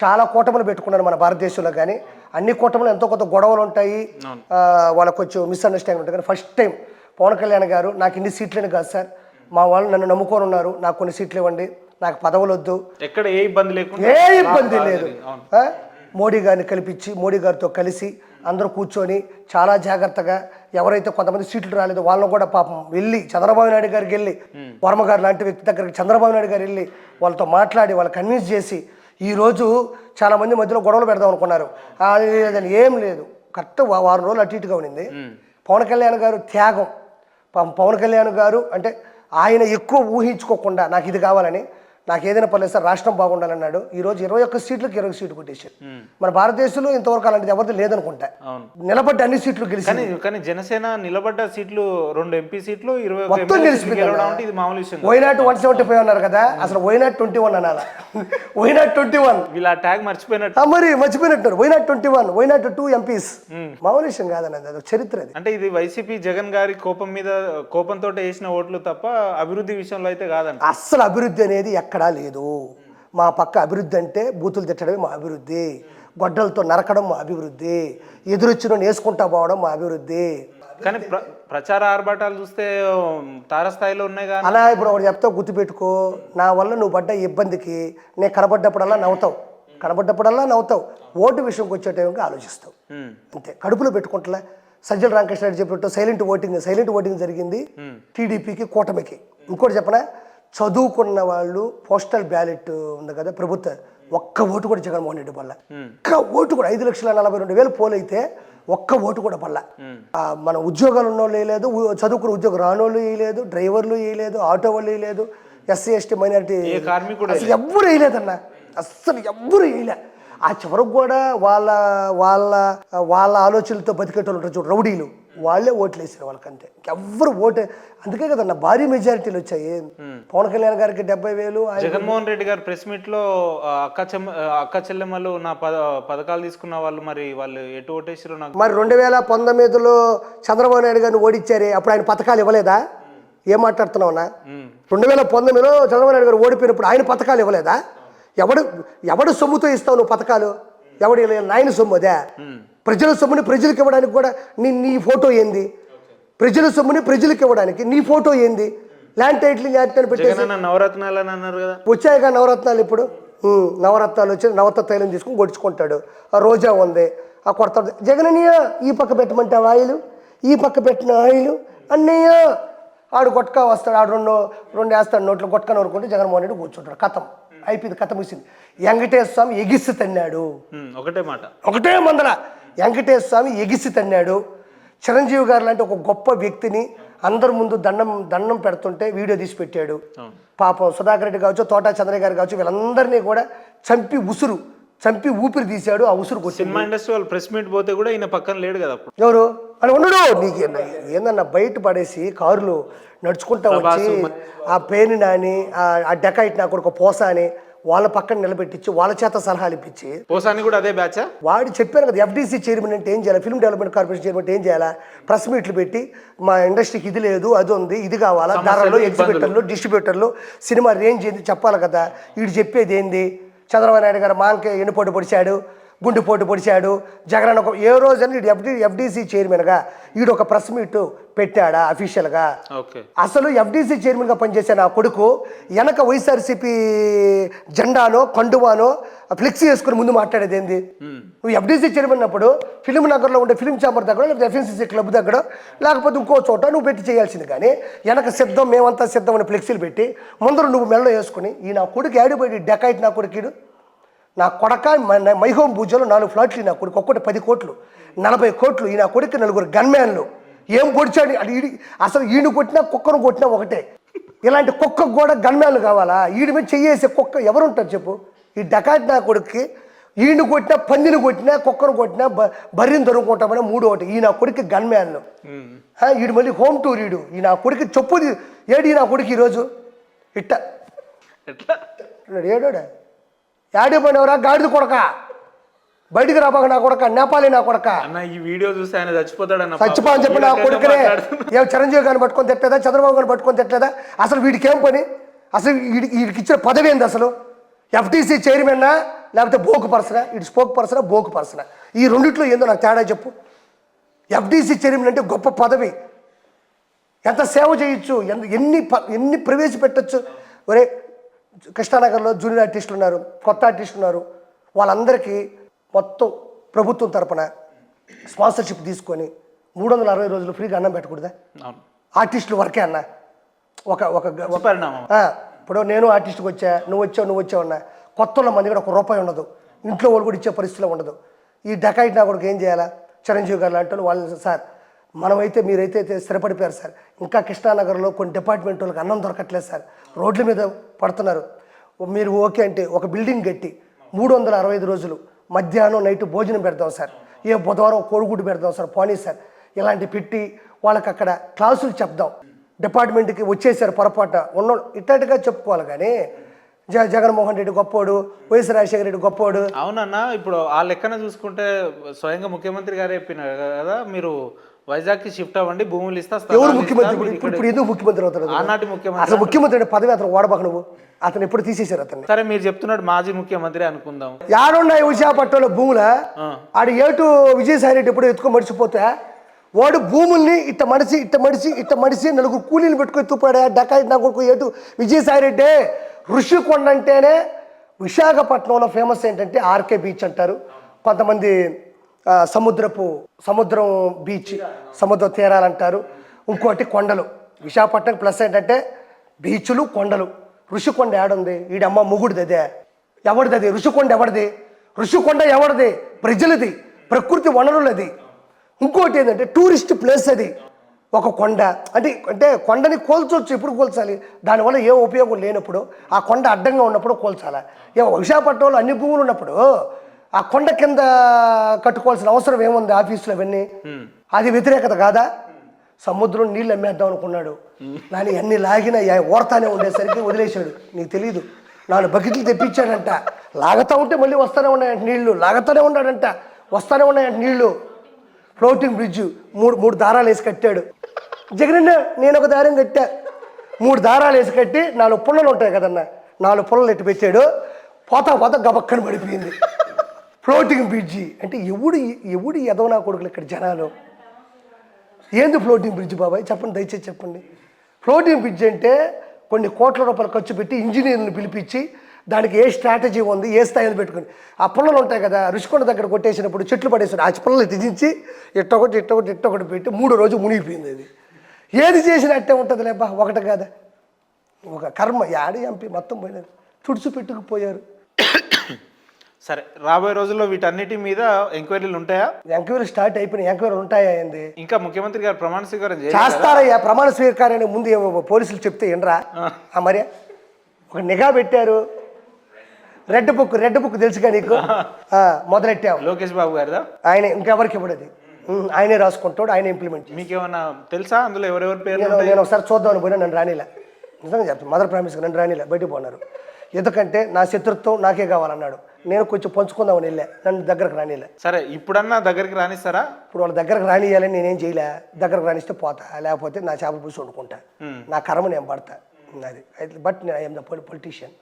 చాలా కూటములు పెట్టుకున్నారు మన భారతదేశంలో, కానీ అన్ని కూటములు ఎంతో కొంత గొడవలు ఉంటాయి, వాళ్ళకు కొంచెం మిస్అండర్స్టాండింగ్ ఉంటుంది. కానీ ఫస్ట్ టైం పవన్ కళ్యాణ్ గారు నాకు ఇన్ని సీట్లని కాదు సార్, మా వాళ్ళు నన్ను నమ్ముకొని ఉన్నారు, నాకు కొన్ని సీట్లు ఇవ్వండి, నాకు పదవులు వద్దు, ఎక్కడ ఏ ఇబ్బంది లేకుండా ఏ ఇబ్బంది లేదు, మోడీ గారిని కల్పించి మోడీ గారితో కలిసి అందరూ కూర్చొని చాలా జాగ్రత్తగా ఎవరైతే కొంతమంది సీట్లు రాలేదో వాళ్ళని కూడా పాపం వెళ్ళి చంద్రబాబు నాయుడు గారికి వెళ్ళి వర్మ గారు లాంటి వ్యక్తి దగ్గరికి చంద్రబాబు నాయుడు గారు వెళ్ళి వాళ్ళతో మాట్లాడి వాళ్ళు కన్విన్స్ చేసి ఈరోజు చాలామంది మధ్యలో గొడవలు పెడదాం అనుకున్నారు. అది ఏం లేదు, కరెక్ట్ వారం రోజులు అటు ఇటుగా ఉండింది. పవన్ కళ్యాణ్ గారు త్యాగం, పవన్ కళ్యాణ్ గారు అంటే ఆయన ఎక్కువ ఊహించుకోకుండా నాకు ఇది కావాలని, నాకు ఏదైనా పర్లేదు సార్ రాష్ట్రం బాగుండాలన్నాడు. ఈరోజు 21 సీట్లకు 20 సీట్లు కొట్టేశారు. మన భారతదేశంలో ఇంతవరకు అలాంటిది ఎవరిది లేదనుకుంటా. నిలబడ్డ అన్ని సీట్లు గెలిచి, కానీ జనసేన నిలబడ్డ సీట్లు 2 ఎంపీ సీట్లు 21 మొత్తం గెలిచిపోయింది. ఇది మామూలు విషయం. వైనాట్ 175 అన్నారు కదా, అసలు వైనాట్ 21 అనాలా, వైనాట్ 21 వీళ్ళ ట్యాగ్ మర్చిపోయినట్టు, మరి మర్చిపోయినట్టు. వైనాట్ 21, వైనాట్ 2 ఎంపీస్, మామూలు విషయం కాదన్నది, అది చరిత్ర. అంటే ఇది వైసీపీ జగన్ గారి కోపంతో వేసిన ఓట్లు తప్ప అభివృద్ధి విషయంలో అయితే కాదంట. అస్సలు అభివృద్ధి అనేది ఎక్కడా లేదు. మా పక్క అభివృద్ధి అంటే బూతులు తిట్టడమే మా అభివృద్ధి, గొడ్డలతో నరకడం మా అభివృద్ధి, ఎదురొచ్చిన వేసుకుంటా పోవడం మా అభివృద్ధి. కానీ ప్రచార ఆర్భాటాలు చూస్తే తారస్థాయిలో ఉన్నాయి కదా. అలా ఇప్పుడు ఒకటి చెప్తావు, గుర్తుపెట్టుకో, నా వల్ల నువ్వు పడ్డ ఇబ్బందికి నేను కనబడ్డప్పుడల్లా నవ్వుతావు, ఓటు విషయంకి వచ్చే టైంకి ఆలోచిస్తావు, అంతే. కడుపులో పెట్టుకుంటలే. సజ్జల రామకృష్ణ రెడ్డి చెప్పినట్టు సైలెంట్ ఓటింగ్ జరిగింది టీడీపీకి, కూటమికి. ఇంకోటి చెప్పనా, చదువుకున్న వాళ్ళు పోస్టల్ బ్యాలెట్ ఉంది కదా ప్రభుత్వం, ఒక్క ఓటు కూడా జగన్మోహన్ రెడ్డి పల్ల, ఒక్క ఓటు కూడా. 5,42,000 పోలైతే ఒక్క ఓటు కూడా పల్ల. మన ఉద్యోగాలు ఉన్నోళ్ళు వేయలేదు, చదువుకున్న ఉద్యోగం రానోళ్ళు వేయలేదు, డ్రైవర్లు వేయలేదు, ఆటో వాళ్ళు వేయలేదు, ఎస్సీ ఎస్టీ మైనారిటీ అసలు ఎవ్వరు వేయలేదన్న, అస్సలు ఎవ్వరు వేయలే. ఆ చివరకు కూడా వాళ్ళ ఆలోచనలతో బతికేటోళ్ళు ఉంటారు చూడు, రౌడీలు, వాళ్ళే ఓట్లు వేసారు వాళ్ళకంతే, ఎవ్వరు ఓటే. అందుకే కదన్న భారీ మెజారిటీలు వచ్చాయి. పవన్ కళ్యాణ్ గారికి 70,000. జగన్మోహన్ రెడ్డి గారు ప్రెస్ మీట్ లో అక్క చెల్లెమ్మలు నా పథకాలు తీసుకున్న వాళ్ళు మరి వాళ్ళు ఎటు ఓటేసారు నాకు. మరి 2019లో చంద్రబాబు నాయుడు గారిని ఓడించారే, అప్పుడు ఆయన పథకాలు ఇవ్వలేదా? ఏం మాట్లాడుతున్నావునా? 2019లో చంద్రబాబు నాయుడు గారు ఓడిపోయినప్పుడు ఆయన పథకాలు ఇవ్వలేదా? ఎవడు సొమ్ముతో ఇస్తావు నువ్వు పథకాలు? ఎవడు నాయన సొమ్ము అదే? ప్రజల సొమ్ముని ప్రజలకు ఇవ్వడానికి కూడా నీ ఫోటో ఏంది? ప్రజల సొమ్ముని ప్రజలకు ఇవ్వడానికి నీ ఫోటో ఏంది? ల్యాండ్ టైటిలింగ్ యాక్ట్ అని పెట్టేసి నవరత్నాలు అని అన్నారు కదా, వచ్చాయిగా నవరత్నాలు. ఇప్పుడు నవరత్నాలు వచ్చి నవరత్న తైలం తీసుకుని కొడుచుకుంటాడు. ఆ రోజా ఉంది, ఆ కొడతాడు. జగనన్నయ్య ఈ పక్క పెట్టమంటే ఆయిల్, ఈ పక్క పెట్టిన ఆయిల్, అన్నయ్య ఆడు కొట్టక వస్తాడు, ఆడు రెండు వేస్తాడు నోట్లో, కొట్టకని వరుకుంటే జగన్మోహన్ రెడ్డి కూర్చుంటాడు. కథం అయిపోయింది, కథ ముగిసింది. వెంకటేశ్వర స్వామి ఎగిసి తన్నాడు, ఒకటే మందల. వెంకటేశ్వర స్వామి ఎగిసి తన్నాడు. చిరంజీవి గారు లాంటి ఒక గొప్ప వ్యక్తిని అందరి ముందు దండం పెడుతుంటే వీడియో తీసి పెట్టాడు. పాపం సుధాకర్ రెడ్డి కావచ్చు, తోటా చంద్రయ్య గారు కావచ్చు, వీళ్ళందరినీ కూడా చంపి ఊపిరి తీశాడు. ఆ ఉసురు కొట్టి సినిమా ఇండస్ట్రీ వాళ్ళు ప్రెస్ మీట్ పోతే కూడా ఈయన పక్కన లేడు కదా. ఎవరు అని ఉండడు. నీకు ఏందన్నా బయట పడేసి కారులు నడుచుకుంటా వచ్చి ఆ పేని నాని, ఆ డెకాయిట్ నాకు ఒక పోసా అని వాళ్ళ పక్కన నిలబెట్టించి వాళ్ళ చేత సలహాలు ఇప్పించి, పోసాని కూడా అదే బ్యాచ్ వాడు చెప్పాను కదా, ఎఫ్డీసీ చైర్మన్ అంటే ఏం చేయాలి, ఫిల్మ్ డెవలప్మెంట్ కార్పొరేషన్ చైర్మన్ ఏం చేయాలా, ప్రెస్ మీట్లు పెట్టి మా ఇండస్ట్రీకి ఇది లేదు, అది ఉంది, ఇది కావాలా, ధరలు, ఎగ్జిబిటర్లు, డిస్ట్రిబ్యూటర్లు, సినిమా రేంజ్ ఏంది చెప్పాలి కదా. వీడు చెప్పేది ఏంది? చంద్రబాబు నాయుడు గారు మాంకే ఎన్నిపోటు పొడిచాడు, గుండెపోటు పొడిచాడు, జగన్ ఒక ఏ రోజని ఎఫ్డీసీ చైర్మన్గా వీడు ఒక ప్రెస్ మీట్ పెట్టాడా అఫీషియల్గా? అసలు ఎఫ్డీసీ చైర్మన్గా పనిచేసే నా కొడుకు వెనక వైఎస్ఆర్సీపీ జెండానో కండువానో ఫ్లెక్సీ వేసుకుని ముందు మాట్లాడేది ఏంది? నువ్వు ఎఫ్డీసీ చైర్మన్ అప్పుడు ఫిలిం నగర్లో ఉండే ఫిలిం ఛాంబర్ దగ్గర, లేకపోతే ఎఫ్ఎన్సీసీ క్లబ్ దగ్గర, లేకపోతే ఇంకో చోట నువ్వు పెట్టి చేయాల్సింది. కానీ వెనక సిద్ధం, మేమంతా సిద్ధం అని ఫ్లెక్సీలు పెట్టి ముందర నువ్వు మెడలో వేసుకుని ఈ నా కొడుకు ఏడిపోయి డెకాయిట్ నా కొడుకు, నా కొడక మైహోం పూజలో 4 ఫ్లాట్లు, నా కొడుకు ఒక్కటి 10 కోట్లు 40 కోట్లు, ఈ నా కొడుకు 4 గన్మ్యాన్లు. ఏం పొడిచాడు అసలు? ఈయన కొట్టినా కుక్కను కొట్టినా ఒకటే. ఇలాంటి కుక్కకు కూడా గన్మ్యాన్లు కావాలా? ఈడి మీద చెయ్యేసే కుక్క ఎవరుంటారు చెప్పు? ఈ డకాట్ నా కొడుక్కి ఈయన కొట్టినా, పందిని కొట్టినా, కుక్కను కొట్టినా, బర్రిని దొరుకుంటామని 3 ఒకటి. ఈ నా కొడుకు గన్మ్యాన్లు. ఈడు మళ్ళీ హోమ్ టూర్. ఈ నా కొడుకు చెప్పుది ఏడు. ఈ నా కొడుకు ఈరోజు ఇట్ట ఏడోడా యాడిపోయినవరా గాడిద కొడక, బయటికి రాబాక నా కొడక, నేపాలి నా కొడక. ఈ వీడియో చూస్తే ఆయన చచ్చిపో అని చెప్పి నా కొడుకునే ఏ చిరంజీవి గారిని పట్టుకొని తిట్టలేదా, చంద్రబాబు గారిని పట్టుకొని తిట్టలేదా? అసలు వీడికి ఏం పని? అసలు వీడికి ఇచ్చిన పదవి ఏంది అసలు? ఎఫ్టీసీ చైర్మన్నా లేకపోతే బోకు పర్సనా, ఇటు స్పోక్ పర్సనా, బోకు పర్సనా, ఈ రెండిట్లో ఏందో నాకు తేడా చెప్పు. ఎఫ్డీసీ చైర్మన్ అంటే గొప్ప పదవి, ఎంత సేవ చేయొచ్చు, ఎన్ని ప్రవేశపెట్టచ్చు. ఒరే కృష్ణానగర్లో జూనియర్ ఆర్టిస్టులు ఉన్నారు, కొత్త ఆర్టిస్టులు ఉన్నారు, వాళ్ళందరికీ మొత్తం ప్రభుత్వం తరపున స్పాన్సర్షిప్ తీసుకొని 360 రోజులు ఫ్రీగా అన్నం పెట్టకూడదా? ఆర్టిస్టులు వర్కే అన్న. ఒక పరిణామం. ఇప్పుడు నేను ఆర్టిస్ట్కి వచ్చా, నువ్వు వచ్చావు అన్న, కొత్తలో మంది కూడా ₹1 ఉండదు, ఇంట్లో వాళ్ళు కూడా ఇచ్చే పరిస్థితిలో ఉండదు. ఈ డకాయిట్ నా కూడా ఏం చేయాలా? చిరంజీవి గారు లాంటి వాళ్ళు, సార్ మనమైతే మీరైతే స్థిరపడిపోయారు సార్, ఇంకా కృష్ణానగర్లో కొన్ని డిపార్ట్మెంట్ వాళ్ళకి అన్నం దొరకట్లేదు సార్, రోడ్ల మీద పడుతున్నారు. మీరు ఓకే అంటే ఒక బిల్డింగ్ కట్టి 365 రోజులు మధ్యాహ్నం నైట్ భోజనం పెడదాం సార్, ఏ బుధవారం కోడిగుడ్డు పెడదాం సార్, పోనీ సార్ ఇలాంటి పెట్టి వాళ్ళకి అక్కడ క్లాసులు చెప్దాం. డిపార్ట్మెంట్కి వచ్చేసారు పొరపాటు ఉన్న ఇట్లాంటిగా చెప్పుకోవాలి. కానీ జగన్మోహన్ రెడ్డి గొప్పోడు, వైఎస్ రాజశేఖర రెడ్డి గొప్పోడు. అవునన్నా, ఇప్పుడు ఆ లెక్కన చూసుకుంటే స్వయంగా ముఖ్యమంత్రి గారు చెప్పినారు కదా, మీరు వైజాగ్కి షిఫ్ట్ అవ్వండి, భూములు ఇస్తా. ఎవరు ముఖ్యమంత్రి? ఇప్పుడు ఎందుకు ముఖ్యమంత్రి అవుతారు? ఆనాటి ముఖ్యమంత్రి. అసలు ముఖ్యమంత్రి పదవి అతను ఓడబాక, నువ్వు అతను ఎప్పుడు తీసేశారు అతన్ని. సరే మీరు చెప్తున్నాడు మాజీ ముఖ్యమంత్రి అనుకుందాం. యాడున్నాయి విశాఖపట్నంలో భూముల ఆడు ఏటు విజయసాయి రెడ్డి ఎప్పుడు ఎత్తుకో మడిచిపోతే వాడు భూముల్ని ఇట్ట మడిచి నలుగురు కూలీలు పెట్టుకుని ఎత్తుపాడా డకాయిట్ నా కొడుకు ఏటు విజయసాయి రెడ్డి. ఋషికొండ అంటేనే విశాఖపట్నంలో ఫేమస్ ఏంటంటే ఆర్కే బీచ్ అంటారు, కొంతమంది సముద్రం బీచ్, సముద్ర తీరాలంటారు, ఇంకోటి కొండలు. విశాఖపట్నం ప్లస్ ఏంటంటే బీచ్లు, కొండలు. ఋషికొండ ఏడుంది? ఈడమ్మ ముగుడిది అదే. ఎవరిది అది? ఋషికొండ ఎవరిది? ఋషికొండ ఎవరిది? ప్రజలది, ప్రకృతి వనరులది. ఇంకోటి ఏంటంటే టూరిస్ట్ ప్లేస్ అది. ఒక కొండ అంటే కొండని కోల్చవచ్చు, ఎప్పుడు కోల్చాలి? దానివల్ల ఏ ఉపయోగం లేనప్పుడు, ఆ కొండ అడ్డంగా ఉన్నప్పుడు కోల్చాలా? విశాఖపట్నంలో అన్ని భూములు ఉన్నప్పుడు ఆ కొండ కింద కట్టుకోవాల్సిన అవసరం ఏముంది? ఆఫీసులు అవన్నీ, అది వ్యతిరేకత కాదా? సముద్రం నీళ్ళు అమ్మేద్దాం అనుకున్నాడు, కానీ అన్ని లాగినా ఓడతానే ఉండేసరికి వదిలేశాడు. నీకు తెలీదు, 4 బకెట్లు తెప్పించాడంట, లాగుతూ ఉంటే మళ్ళీ వస్తూనే ఉన్నాయంట నీళ్లు, లాగుతూనే ఉన్నాడంట, వస్తూనే ఉన్నాయంట నీళ్లు. ఫ్లోటింగ్ బ్రిడ్జ్ మూడు దారాలు వేసి కట్టాడు. జగనన్న నేను ఒక దారం కట్టా, 3 దారాలు వేసి కట్టి 4 పుల్లలు ఉంటాయి కదన్న, 4 పుల్లలు ఎట్టి పెట్టాడు. పోతా గబక్కని పడిపోయింది. ఫ్లోటింగ్ బ్రిడ్జి అంటే ఎవడు ఎదవనా కొడుకులు ఇక్కడ జనాలు. ఏంది ఫ్లోటింగ్ బ్రిడ్జ్ బాబాయ్? చెప్పండి, దయచేసి చెప్పండి. ఫ్లోటింగ్ బ్రిడ్జ్ అంటే కొన్ని కోట్ల రూపాయలు ఖర్చు పెట్టి ఇంజనీర్ని పిలిపించి దానికి ఏ స్ట్రాటజీ ఉంది, ఏ స్థాయిలో పెట్టుకుని ఆ పుల్లలు ఉంటాయి కదా, రుషికొండ దగ్గర కొట్టేసినప్పుడు చెట్లు పడేసాడు, ఆ పుల్లలు తెగించి ఇట్టొకటి పెట్టి 3వ రోజు మునిగిపోయింది. అది ఏది చేసినా అట్టే ఉంటుంది లేబ్బా, ఒకటి కాదా, ఒక కర్మ. యాడి ఎంపీ మొత్తం పోయినది, తుడిచిపెట్టుకుపోయారు. సరే, రాబోయే రోజుల్లో వీటన్నిటి మీద ఎంక్వైరీలు ఉంటాయా? ఎంక్వైరీ స్టార్ట్ అయిపోయినాయి. ఎంక్వైరీలు ఉంటాయా? ఏంది ఇంకా ముఖ్యమంత్రి గారు ప్రమాణ స్వీకారం చేస్తారయ్యా? ప్రమాణ స్వీకారాన్ని ముందు పోలీసులు చెప్తే ఏంట్రా? మరి ఒక నిఘా పెట్టారు, రెడ్ బుక్ తెలుసుగా నీకు, మొదలెట్టావు. లోకేష్ బాబు గారిదా? ఆయన ఇంకెవరికి ఇవ్వడది, ఆయనే రాసుకుంటాడు, ఆయన ఇంప్లిమెంట్. మీకేమన్నా తెలుసా అందులో ఎవరెవరి పేరు? నేను ఒకసారి చూద్దామని పోయినా, నన్ను రానిలా, నిజంగా చెప్తాను, మదర్ ప్రామిస్గా నన్ను రానిలా, బయటకు పోన్నారు. ఎందుకంటే నా శత్రుత్వం నాకే కావాలన్నాడు. నేను కొంచెం పంచుకుందామని వెళ్ళా, నన్ను దగ్గరకు రానిలే. సరే, ఇప్పుడన్నా దగ్గరికి రానిస్తారా? ఇప్పుడు వాళ్ళ దగ్గరకు రానియాలని నేనేం చేయలే. దగ్గరకు రానిస్తే పోతా, లేకపోతే నా చేపల పులుసు వండుకుంటా, నా కర్మ నేను పడతా. అది బట్ ఐఎమ్ ద పొలిటీషియన్.